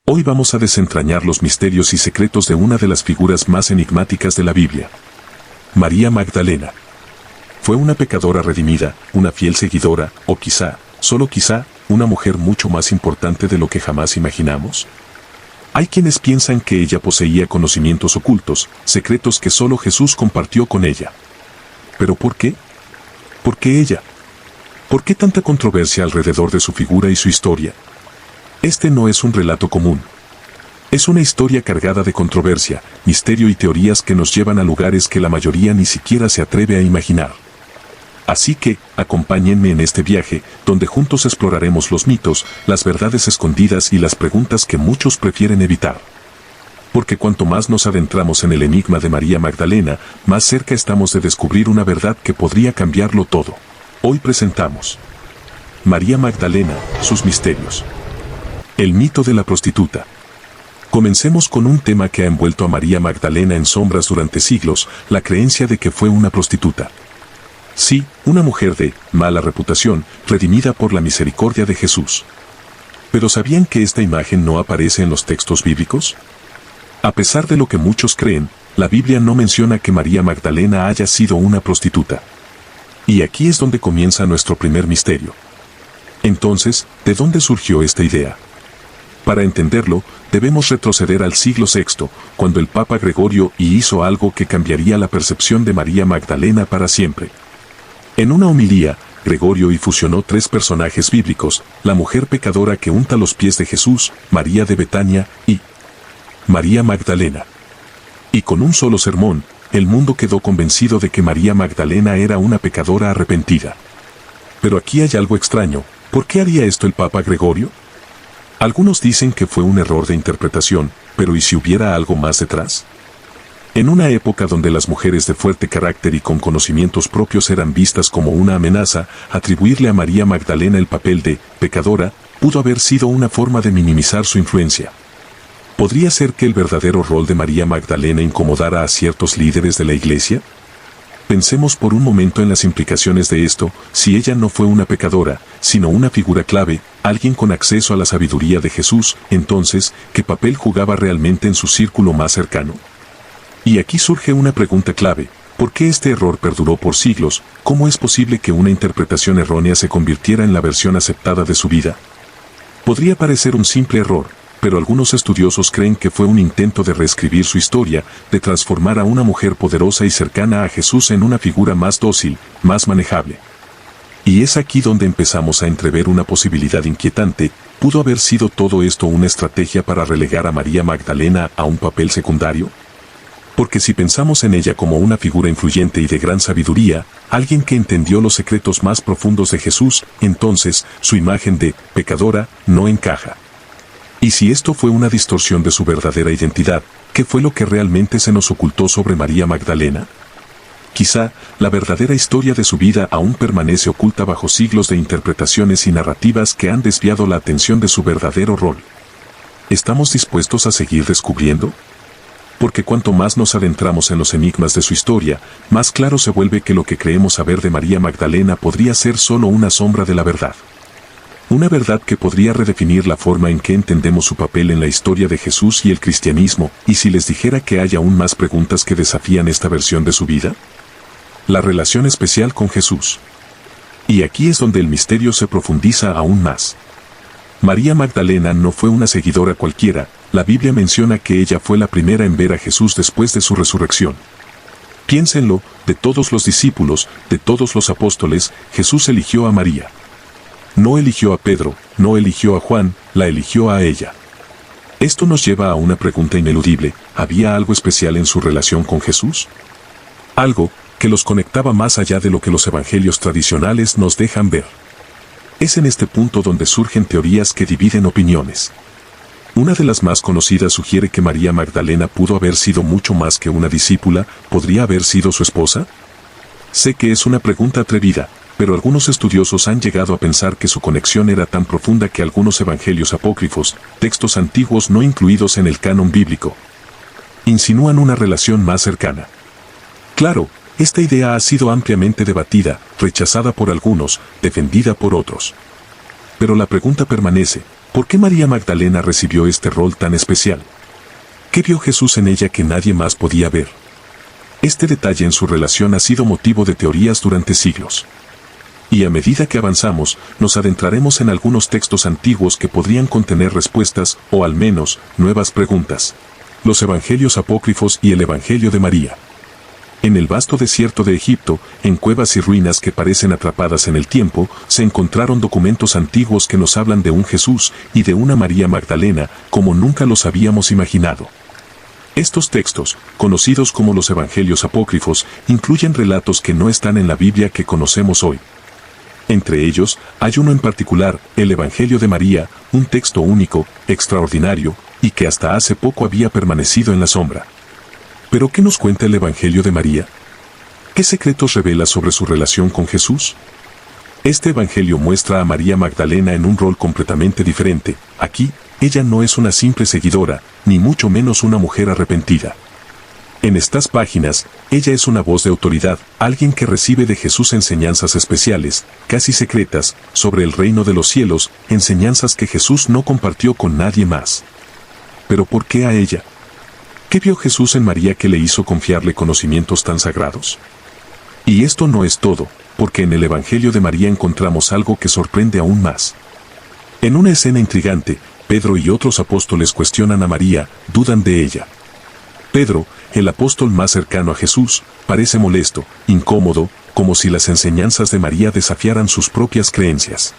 Hoy vamos a desentrañar los misterios y secretos de una de las figuras más enigmáticas de la Biblia. María Magdalena. Fue una pecadora redimida, una fiel seguidora, o quizá, solo quizá, una mujer mucho más importante de lo que jamás imaginamos. Hay quienes piensan que ella poseía conocimientos ocultos, secretos que solo Jesús compartió con ella. ¿Pero por qué? ¿Por qué ella? ¿Por qué tanta controversia alrededor de su figura y su historia? Este no es un relato común. Es una historia cargada de controversia, misterio y teorías que nos llevan a lugares que la mayoría ni siquiera se atreve a imaginar. Así que, acompáñenme en este viaje, donde juntos exploraremos los mitos, las verdades escondidas y las preguntas que muchos prefieren evitar. Porque cuanto más nos adentramos en el enigma de María Magdalena, más cerca estamos de descubrir una verdad que podría cambiarlo todo. Hoy presentamos María Magdalena, sus misterios. El mito de la prostituta. Comencemos con un tema que ha envuelto a María Magdalena en sombras durante siglos, la creencia de que fue una prostituta. Sí, una mujer de mala reputación, redimida por la misericordia de Jesús. ¿Pero sabían que esta imagen no aparece en los textos bíblicos? A pesar de lo que muchos creen, la Biblia no menciona que María Magdalena haya sido una prostituta. Y aquí es donde comienza nuestro primer misterio. Entonces, ¿de dónde surgió esta idea? Para entenderlo, debemos retroceder al siglo VI, cuando el Papa Gregorio hizo algo que cambiaría la percepción de María Magdalena para siempre. En una homilía, Gregorio fusionó tres personajes bíblicos, la mujer pecadora que unta los pies de Jesús, María de Betania, y María Magdalena. Y con un solo sermón, el mundo quedó convencido de que María Magdalena era una pecadora arrepentida. Pero aquí hay algo extraño, ¿por qué haría esto el Papa Gregorio? Algunos dicen que fue un error de interpretación, pero ¿y si hubiera algo más detrás? En una época donde las mujeres de fuerte carácter y con conocimientos propios eran vistas como una amenaza, atribuirle a María Magdalena el papel de pecadora pudo haber sido una forma de minimizar su influencia. ¿Podría ser que el verdadero rol de María Magdalena incomodara a ciertos líderes de la Iglesia? Pensemos por un momento en las implicaciones de esto, si ella no fue una pecadora, sino una figura clave, alguien con acceso a la sabiduría de Jesús, entonces, ¿qué papel jugaba realmente en su círculo más cercano? Y aquí surge una pregunta clave, ¿por qué este error perduró por siglos? ¿Cómo es posible que una interpretación errónea se convirtiera en la versión aceptada de su vida? Podría parecer un simple error, pero algunos estudiosos creen que fue un intento de reescribir su historia, de transformar a una mujer poderosa y cercana a Jesús en una figura más dócil, más manejable. Y es aquí donde empezamos a entrever una posibilidad inquietante. ¿Pudo haber sido todo esto una estrategia para relegar a María Magdalena a un papel secundario? Porque si pensamos en ella como una figura influyente y de gran sabiduría, alguien que entendió los secretos más profundos de Jesús, entonces, su imagen de pecadora no encaja. Y si esto fue una distorsión de su verdadera identidad, ¿qué fue lo que realmente se nos ocultó sobre María Magdalena? Quizá, la verdadera historia de su vida aún permanece oculta bajo siglos de interpretaciones y narrativas que han desviado la atención de su verdadero rol. ¿Estamos dispuestos a seguir descubriendo? Porque cuanto más nos adentramos en los enigmas de su historia, más claro se vuelve que lo que creemos saber de María Magdalena podría ser solo una sombra de la verdad. Una verdad que podría redefinir la forma en que entendemos su papel en la historia de Jesús y el cristianismo. ¿Y si les dijera que hay aún más preguntas que desafían esta versión de su vida? La relación especial con Jesús. Y aquí es donde el misterio se profundiza aún más. María Magdalena no fue una seguidora cualquiera, la Biblia menciona que ella fue la primera en ver a Jesús después de su resurrección. Piénsenlo, de todos los discípulos, de todos los apóstoles, Jesús eligió a María. No eligió a Pedro, no eligió a Juan, la eligió a ella. Esto nos lleva a una pregunta ineludible, ¿había algo especial en su relación con Jesús? Algo que los conectaba más allá de lo que los evangelios tradicionales nos dejan ver. Es en este punto donde surgen teorías que dividen opiniones. Una de las más conocidas sugiere que María Magdalena pudo haber sido mucho más que una discípula, ¿podría haber sido su esposa? Sé que es una pregunta atrevida, pero algunos estudiosos han llegado a pensar que su conexión era tan profunda que algunos evangelios apócrifos, textos antiguos no incluidos en el canon bíblico, insinúan una relación más cercana. Claro, esta idea ha sido ampliamente debatida, rechazada por algunos, defendida por otros. Pero la pregunta permanece, ¿Por qué María Magdalena recibió este rol tan especial? ¿Qué vio Jesús en ella que nadie más podía ver? Este detalle en su relación ha sido motivo de teorías durante siglos. Y a medida que avanzamos, nos adentraremos en algunos textos antiguos que podrían contener respuestas, o al menos, nuevas preguntas. Los Evangelios apócrifos y el Evangelio de María. En el vasto desierto de Egipto, en cuevas y ruinas que parecen atrapadas en el tiempo, se encontraron documentos antiguos que nos hablan de un Jesús y de una María Magdalena como nunca los habíamos imaginado. Estos textos, conocidos como los Evangelios apócrifos, incluyen relatos que no están en la Biblia que conocemos hoy. Entre ellos, hay uno en particular, el Evangelio de María, un texto único, extraordinario, y que hasta hace poco había permanecido en la sombra. ¿Pero qué nos cuenta el Evangelio de María? ¿Qué secretos revela sobre su relación con Jesús? Este Evangelio muestra a María Magdalena en un rol completamente diferente. Aquí, ella no es una simple seguidora, ni mucho menos una mujer arrepentida. En estas páginas, ella es una voz de autoridad, alguien que recibe de Jesús enseñanzas especiales, casi secretas, sobre el reino de los cielos, enseñanzas que Jesús no compartió con nadie más. ¿Pero por qué a ella? ¿Qué vio Jesús en María que le hizo confiarle conocimientos tan sagrados? Y esto no es todo, porque en el Evangelio de María encontramos algo que sorprende aún más. En una escena intrigante, Pedro y otros apóstoles cuestionan a María, dudan de ella. Pedro, el apóstol más cercano a Jesús, parece molesto, incómodo, como si las enseñanzas de María desafiaran sus propias creencias.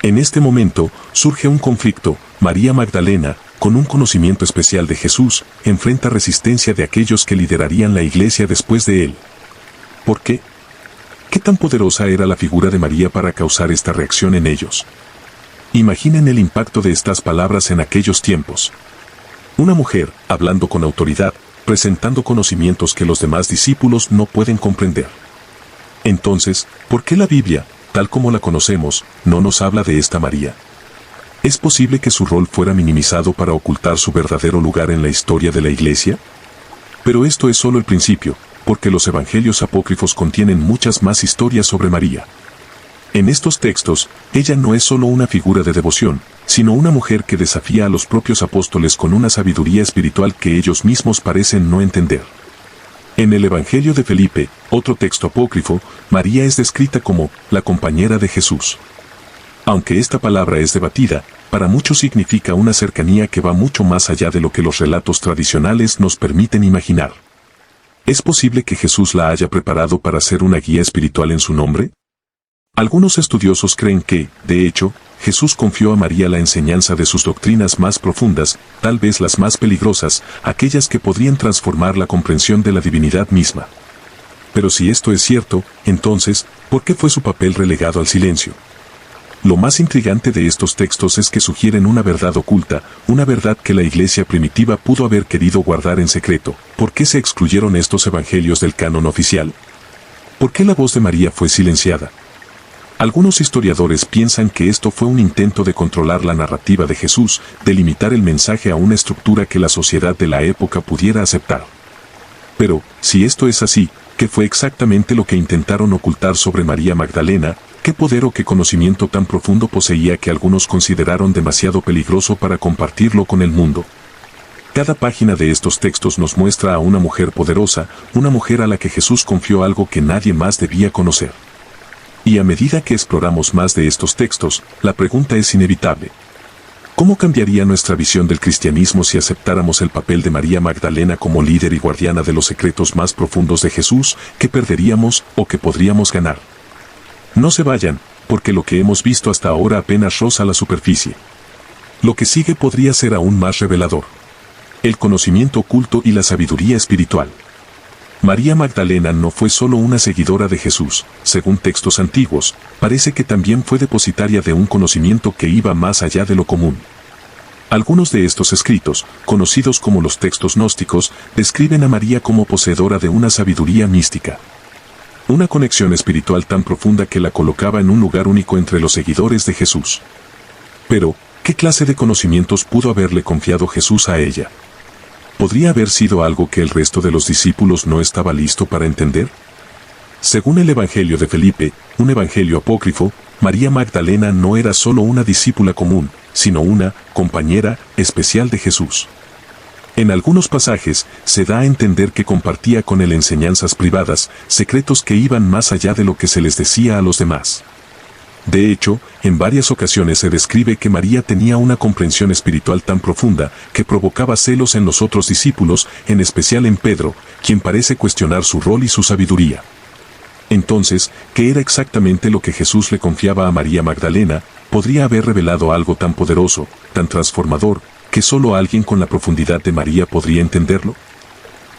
En este momento, surge un conflicto. María Magdalena, con un conocimiento especial de Jesús, enfrenta resistencia de aquellos que liderarían la iglesia después de él. ¿Por qué? ¿Qué tan poderosa era la figura de María para causar esta reacción en ellos? Imaginen el impacto de estas palabras en aquellos tiempos. Una mujer, hablando con autoridad, presentando conocimientos que los demás discípulos no pueden comprender. Entonces, ¿por qué la Biblia, tal como la conocemos, no nos habla de esta María? ¿Es posible que su rol fuera minimizado para ocultar su verdadero lugar en la historia de la Iglesia? Pero esto es solo el principio, porque los Evangelios apócrifos contienen muchas más historias sobre María. En estos textos, ella no es solo una figura de devoción, sino una mujer que desafía a los propios apóstoles con una sabiduría espiritual que ellos mismos parecen no entender. En el Evangelio de Felipe, otro texto apócrifo, María es descrita como la compañera de Jesús. Aunque esta palabra es debatida, para muchos significa una cercanía que va mucho más allá de lo que los relatos tradicionales nos permiten imaginar. ¿Es posible que Jesús la haya preparado para ser una guía espiritual en su nombre? Algunos estudiosos creen que, de hecho, Jesús confió a María la enseñanza de sus doctrinas más profundas, tal vez las más peligrosas, aquellas que podrían transformar la comprensión de la divinidad misma. Pero si esto es cierto, entonces, ¿por qué fue su papel relegado al silencio? Lo más intrigante de estos textos es que sugieren una verdad oculta, una verdad que la iglesia primitiva pudo haber querido guardar en secreto. ¿Por qué se excluyeron estos evangelios del canon oficial? ¿Por qué la voz de María fue silenciada? Algunos historiadores piensan que esto fue un intento de controlar la narrativa de Jesús, de limitar el mensaje a una estructura que la sociedad de la época pudiera aceptar. Pero, si esto es así, ¿qué fue exactamente lo que intentaron ocultar sobre María Magdalena? ¿Qué poder o qué conocimiento tan profundo poseía que algunos consideraron demasiado peligroso para compartirlo con el mundo? Cada página de estos textos nos muestra a una mujer poderosa, una mujer a la que Jesús confió algo que nadie más debía conocer. Y a medida que exploramos más de estos textos, la pregunta es inevitable. ¿Cómo cambiaría nuestra visión del cristianismo si aceptáramos el papel de María Magdalena como líder y guardiana de los secretos más profundos de Jesús? ¿Qué perderíamos o qué podríamos ganar? No se vayan, porque lo que hemos visto hasta ahora apenas roza la superficie. Lo que sigue podría ser aún más revelador. El conocimiento oculto y la sabiduría espiritual. María Magdalena no fue solo una seguidora de Jesús, según textos antiguos, parece que también fue depositaria de un conocimiento que iba más allá de lo común. Algunos de estos escritos, conocidos como los textos gnósticos, describen a María como poseedora de una sabiduría mística. Una conexión espiritual tan profunda que la colocaba en un lugar único entre los seguidores de Jesús. Pero, ¿qué clase de conocimientos pudo haberle confiado Jesús a ella? ¿Podría haber sido algo que el resto de los discípulos no estaba listo para entender? Según el Evangelio de Felipe, un evangelio apócrifo, María Magdalena no era solo una discípula común, sino una compañera especial de Jesús. En algunos pasajes se da a entender que compartía con él enseñanzas privadas, secretos que iban más allá de lo que se les decía a los demás. De hecho, en varias ocasiones se describe que María tenía una comprensión espiritual tan profunda que provocaba celos en los otros discípulos, en especial en Pedro, quien parece cuestionar su rol y su sabiduría. Entonces, ¿qué era exactamente lo que Jesús le confiaba a María Magdalena? Podría haber revelado algo tan poderoso, tan transformador, que solo alguien con la profundidad de María podría entenderlo.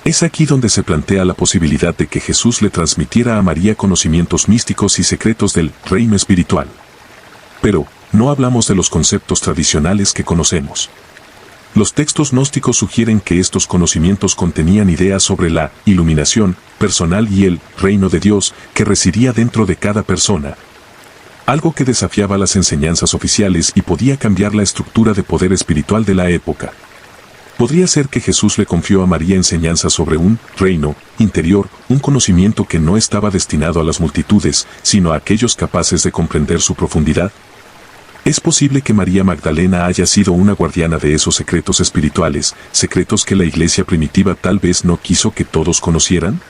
Es aquí donde se plantea la posibilidad de que Jesús le transmitiera a María conocimientos místicos y secretos del reino espiritual. Pero, no hablamos de los conceptos tradicionales que conocemos. Los textos gnósticos sugieren que estos conocimientos contenían ideas sobre la iluminación personal y el reino de Dios que residía dentro de cada persona. Algo que desafiaba las enseñanzas oficiales y podía cambiar la estructura de poder espiritual de la época. Podría ser que Jesús le confió a María enseñanzas sobre un reino interior, un conocimiento que no estaba destinado a las multitudes, sino a aquellos capaces de comprender su profundidad. ¿Es posible que María Magdalena haya sido una guardiana de esos secretos espirituales, secretos que la iglesia primitiva tal vez no quiso que todos conocieran?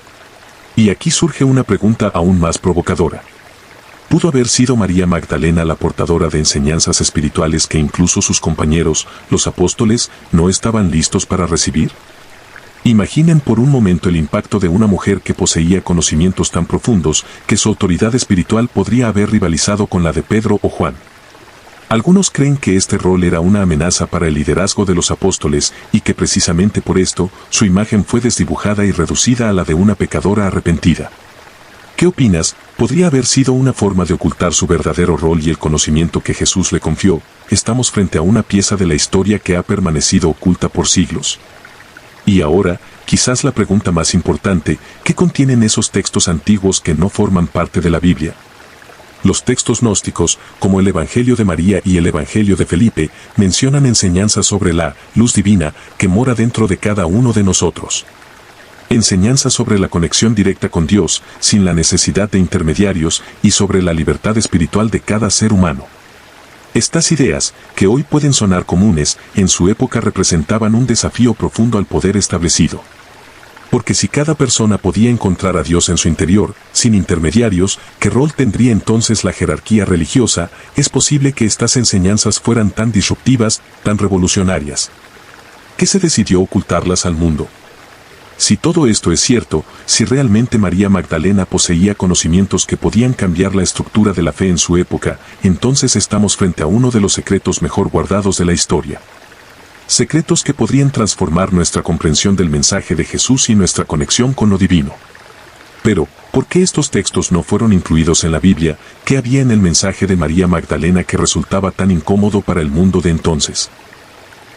Y aquí surge una pregunta aún más provocadora. ¿Pudo haber sido María Magdalena la portadora de enseñanzas espirituales que incluso sus compañeros, los apóstoles, no estaban listos para recibir? Imaginen por un momento el impacto de una mujer que poseía conocimientos tan profundos que su autoridad espiritual podría haber rivalizado con la de Pedro o Juan. Algunos creen que este rol era una amenaza para el liderazgo de los apóstoles y que precisamente por esto, su imagen fue desdibujada y reducida a la de una pecadora arrepentida. ¿Qué opinas? ¿Podría haber sido una forma de ocultar su verdadero rol y el conocimiento que Jesús le confió? Estamos frente a una pieza de la historia que ha permanecido oculta por siglos. Y ahora, quizás la pregunta más importante, ¿qué contienen esos textos antiguos que no forman parte de la Biblia? Los textos gnósticos, como el Evangelio de María y el Evangelio de Felipe, mencionan enseñanzas sobre la luz divina que mora dentro de cada uno de nosotros. Enseñanzas sobre la conexión directa con Dios, sin la necesidad de intermediarios, y sobre la libertad espiritual de cada ser humano. Estas ideas, que hoy pueden sonar comunes, en su época representaban un desafío profundo al poder establecido. Porque si cada persona podía encontrar a Dios en su interior, sin intermediarios, ¿qué rol tendría entonces la jerarquía religiosa? Es posible que estas enseñanzas fueran tan disruptivas, tan revolucionarias. ¿Qué se decidió ocultarlas al mundo? Si todo esto es cierto, si realmente María Magdalena poseía conocimientos que podían cambiar la estructura de la fe en su época, entonces estamos frente a uno de los secretos mejor guardados de la historia. Secretos que podrían transformar nuestra comprensión del mensaje de Jesús y nuestra conexión con lo divino. Pero, ¿por qué estos textos no fueron incluidos en la Biblia? ¿Qué había en el mensaje de María Magdalena que resultaba tan incómodo para el mundo de entonces?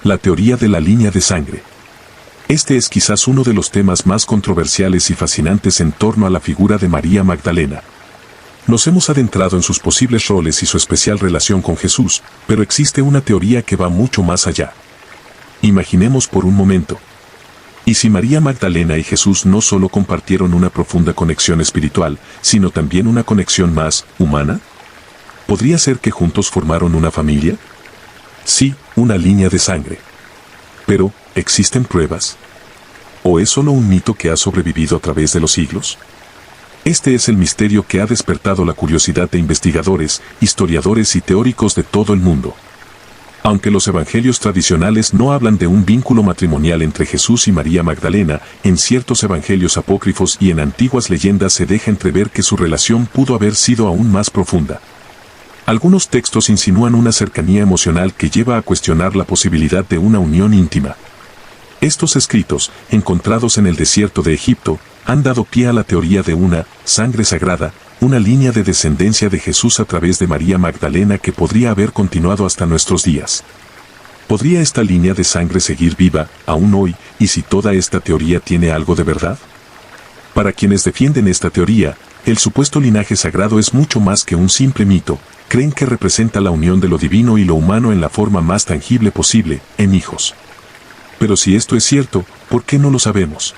La teoría de la línea de sangre. Este es quizás uno de los temas más controversiales y fascinantes en torno a la figura de María Magdalena. Nos hemos adentrado en sus posibles roles y su especial relación con Jesús, pero existe una teoría que va mucho más allá. Imaginemos por un momento. ¿Y si María Magdalena y Jesús no solo compartieron una profunda conexión espiritual, sino también una conexión más humana? ¿Podría ser que juntos formaron una familia? Sí, una línea de sangre. Pero, ¿existen pruebas? ¿O es solo un mito que ha sobrevivido a través de los siglos? Este es el misterio que ha despertado la curiosidad de investigadores, historiadores y teóricos de todo el mundo. Aunque los evangelios tradicionales no hablan de un vínculo matrimonial entre Jesús y María Magdalena, en ciertos evangelios apócrifos y en antiguas leyendas se deja entrever que su relación pudo haber sido aún más profunda. Algunos textos insinúan una cercanía emocional que lleva a cuestionar la posibilidad de una unión íntima. Estos escritos, encontrados en el desierto de Egipto, han dado pie a la teoría de una sangre sagrada, una línea de descendencia de Jesús a través de María Magdalena que podría haber continuado hasta nuestros días. ¿Podría esta línea de sangre seguir viva, aún hoy, y si toda esta teoría tiene algo de verdad? Para quienes defienden esta teoría, el supuesto linaje sagrado es mucho más que un simple mito, creen que representa la unión de lo divino y lo humano en la forma más tangible posible, en hijos. Pero si esto es cierto, ¿por qué no lo sabemos?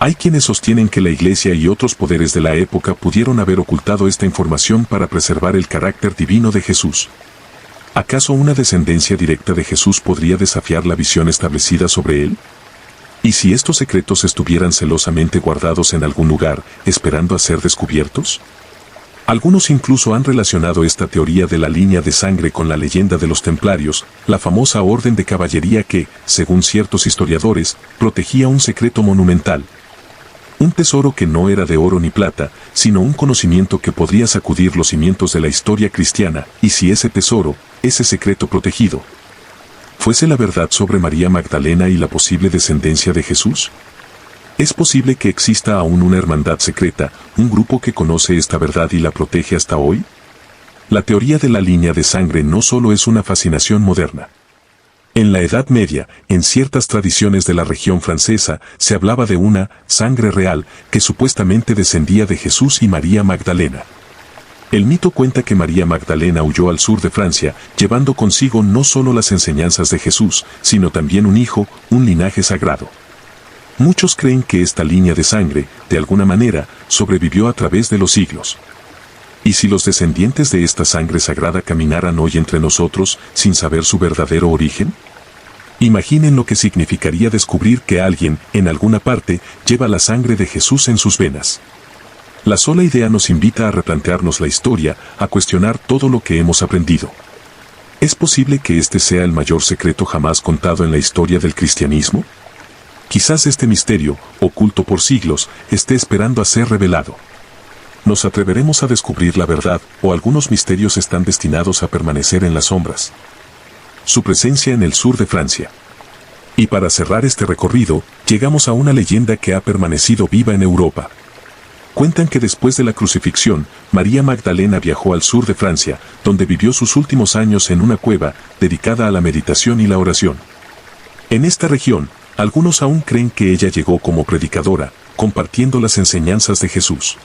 Hay quienes sostienen que la Iglesia y otros poderes de la época pudieron haber ocultado esta información para preservar el carácter divino de Jesús. ¿Acaso una descendencia directa de Jesús podría desafiar la visión establecida sobre él? ¿Y si estos secretos estuvieran celosamente guardados en algún lugar, esperando a ser descubiertos? Algunos incluso han relacionado esta teoría de la línea de sangre con la leyenda de los templarios, la famosa orden de caballería que, según ciertos historiadores, protegía un secreto monumental. Un tesoro que no era de oro ni plata, sino un conocimiento que podría sacudir los cimientos de la historia cristiana, y si ese tesoro, ese secreto protegido, fuese la verdad sobre María Magdalena y la posible descendencia de Jesús. ¿Es posible que exista aún una hermandad secreta, un grupo que conoce esta verdad y la protege hasta hoy? La teoría de la línea de sangre no solo es una fascinación moderna. En la Edad Media, en ciertas tradiciones de la región francesa, se hablaba de una sangre real que supuestamente descendía de Jesús y María Magdalena. El mito cuenta que María Magdalena huyó al sur de Francia, llevando consigo no solo las enseñanzas de Jesús, sino también un hijo, un linaje sagrado. Muchos creen que esta línea de sangre, de alguna manera, sobrevivió a través de los siglos. ¿Y si los descendientes de esta sangre sagrada caminaran hoy entre nosotros, sin saber su verdadero origen? Imaginen lo que significaría descubrir que alguien, en alguna parte, lleva la sangre de Jesús en sus venas. La sola idea nos invita a replantearnos la historia, a cuestionar todo lo que hemos aprendido. ¿Es posible que este sea el mayor secreto jamás contado en la historia del cristianismo? Quizás este misterio, oculto por siglos, esté esperando a ser revelado. ¿Nos atreveremos a descubrir la verdad, o algunos misterios están destinados a permanecer en las sombras? Su presencia en el sur de Francia. Y para cerrar este recorrido, llegamos a una leyenda que ha permanecido viva en Europa. Cuentan que después de la crucifixión, María Magdalena viajó al sur de Francia, donde vivió sus últimos años en una cueva, dedicada a la meditación y la oración. En esta región, algunos aún creen que ella llegó como predicadora, compartiendo las enseñanzas de Jesús.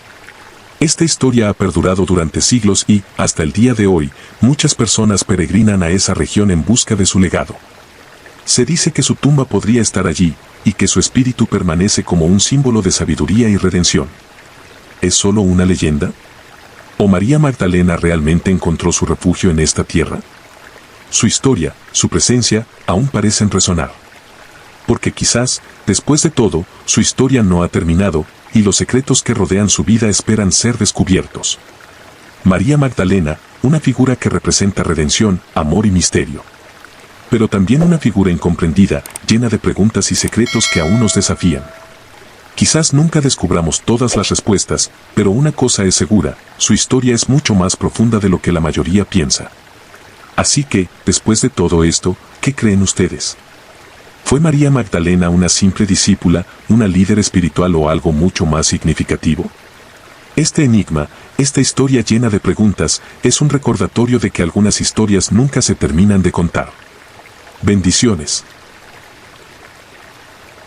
Esta historia ha perdurado durante siglos y, hasta el día de hoy, muchas personas peregrinan a esa región en busca de su legado. Se dice que su tumba podría estar allí, y que su espíritu permanece como un símbolo de sabiduría y redención. ¿Es solo una leyenda? ¿O María Magdalena realmente encontró su refugio en esta tierra? Su historia, su presencia, aún parecen resonar. Porque quizás, después de todo, su historia no ha terminado, y los secretos que rodean su vida esperan ser descubiertos. María Magdalena, una figura que representa redención, amor y misterio. Pero también una figura incomprendida, llena de preguntas y secretos que aún nos desafían. Quizás nunca descubramos todas las respuestas, pero una cosa es segura, su historia es mucho más profunda de lo que la mayoría piensa. Así que, después de todo esto, ¿qué creen ustedes? ¿Fue María Magdalena una simple discípula, una líder espiritual o algo mucho más significativo? Este enigma, esta historia llena de preguntas, es un recordatorio de que algunas historias nunca se terminan de contar. Bendiciones.